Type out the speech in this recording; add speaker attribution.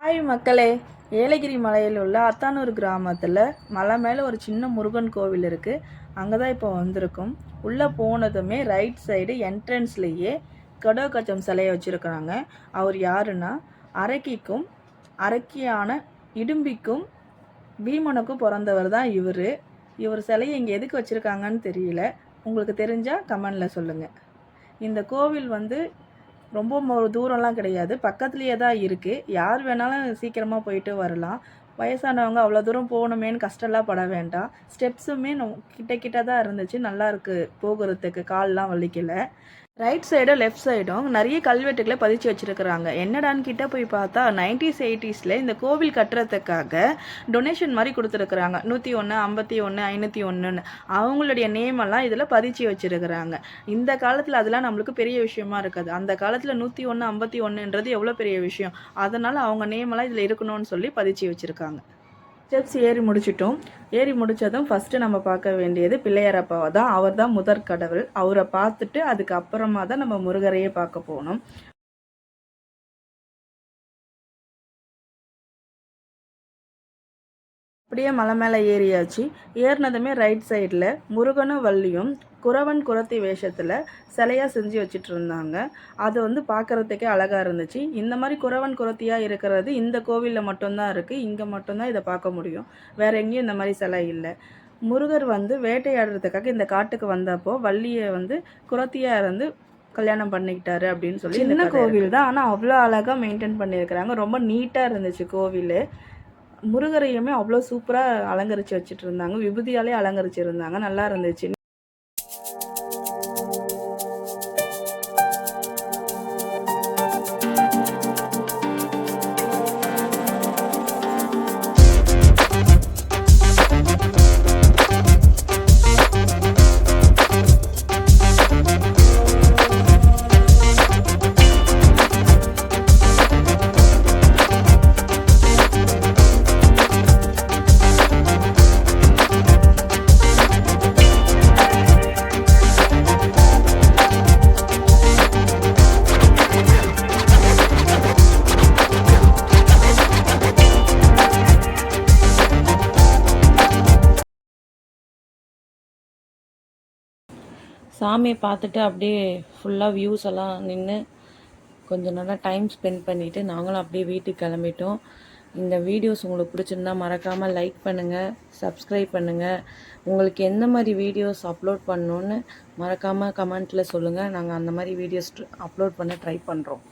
Speaker 1: Hi மக்களே, ஏலகிரி மலையில் உள்ள அத்தானூர் கிராமத்தில் மலை மேலே ஒரு சின்ன முருகன் கோவில் இருக்குது. அங்கே தான் இப்போ வந்திருக்கோம். உள்ளே போனதுமே ரைட் சைடு என்ட்ரன்ஸ்லேயே கடோகச்சம் சிலையை வச்சுருக்கிறாங்க. அவர் யாருன்னா அரக்கிக்கும் அரக்கியான இடும்பிக்கும் பீமனுக்கும் பிறந்தவர் தான் இவர் சிலையை இங்கே எதுக்கு வச்சுருக்காங்கன்னு தெரியல. உங்களுக்கு தெரிஞ்சால் கமெண்டில் சொல்லுங்கள். இந்த கோவில் ரொம்ப தூரம்லாம் கிடையாது, பக்கத்துலேயே தான் இருக்குது. யார் வேணாலும் சீக்கிரமாக போயிட்டு வரலாம். வயசானவங்க அவ்வளோ தூரம் போகணுமேன்னு கஷ்டம்லாம் பட வேண்டாம். ஸ்டெப்ஸுமே கிட்ட தான் இருந்துச்சு, நல்லா இருக்குது போகிறதுக்கு, கால்லாம் வலிக்கலை. ரைட் சைடும் லெஃப்ட் சைடும் நிறைய கல்வெட்டுகளை பதிச்சு வச்சுருக்குறாங்க. என்னடான்னு கிட்ட போய் பார்த்தா 90s 80s இந்த கோவில் கட்டுறதுக்காக டொனேஷன் மாதிரி கொடுத்துருக்குறாங்க. 101, 51, 501 அவங்களுடைய நேமெல்லாம் இதில் பதிச்சு வச்சுருக்குறாங்க. இந்த காலத்தில் அதெல்லாம் நம்மளுக்கு பெரிய விஷயமா இருக்காது. அந்த காலத்தில் 101, 51ன்றது எவ்வளோ பெரிய விஷயம். அதனால் அவங்க நேமெல்லாம் இதில் இருக்கணும்னு சொல்லி பதிச்சு வச்சுருக்காங்க. ஸ்டெப்ஸ் ஏறி முடிச்சிட்டோம். ஏறி முடித்ததும் ஃபஸ்ட்டு நம்ம பார்க்க வேண்டியது பிள்ளையாரப்பாவை தான். அவர் தான் முதற் கடவுள். அவரை பார்த்துட்டு அதுக்கப்புறமா தான் நம்ம முருகரையே பார்க்க போகணும். அப்படியே மலை மேலே ஏறியாச்சு. ஏறினதுமே ரைட் சைடில் முருகனும் வள்ளியும் குறவன் குறத்தி வேஷத்தில் சிலையாக செஞ்சு வச்சுட்டு இருந்தாங்க. அது பார்க்குறதுக்கே அழகாக இருந்துச்சு. இந்த மாதிரி குறவன் குறத்தியாக இருக்கிறது இந்த கோவிலில் மட்டும்தான் இருக்குது. இங்கே மட்டும்தான் இதை பார்க்க முடியும். வேறு எங்கேயும் இந்த மாதிரி சிலை இல்லை. முருகர் வேட்டையாடுறதுக்காக இந்த காட்டுக்கு வந்தப்போ வள்ளியை குறத்தியாக இருந்து கல்யாணம் பண்ணிக்கிட்டாரு அப்படின்னு சொல்லி இந்த கோவில் தான். ஆனால் அவ்வளோ அழகாக மெயின்டைன் பண்ணியிருக்கிறாங்க. ரொம்ப நீட்டாக இருந்துச்சு கோவில். முருகரையுமே அவ்வளோ சூப்பராக அலங்கரித்து வச்சுட்டு இருந்தாங்க. விபூதியாலே அலங்கரிச்சிருந்தாங்க, நல்லா இருந்துச்சு.
Speaker 2: சாமியை பார்த்துட்டு அப்படியே ஃபுல்லாக வியூஸ் எல்லாம் நின்று கொஞ்சம் நல்லா டைம் ஸ்பெண்ட் பண்ணிவிட்டு நாங்களும் அப்படியே வீட்டுக்கு கிளம்பிட்டோம். இந்த வீடியோஸ் உங்களுக்கு பிடிச்சிருந்தா மறக்காமல் லைக் பண்ணுங்கள், சப்ஸ்கிரைப் பண்ணுங்கள். உங்களுக்கு எந்த மாதிரி வீடியோஸ் அப்லோட் பண்ணணுன்னு மறக்காமல் கமெண்ட்டில் சொல்லுங்கள். நாங்கள் அந்த மாதிரி வீடியோஸ் அப்லோட் பண்ண ட்ரை பண்ணுறோம்.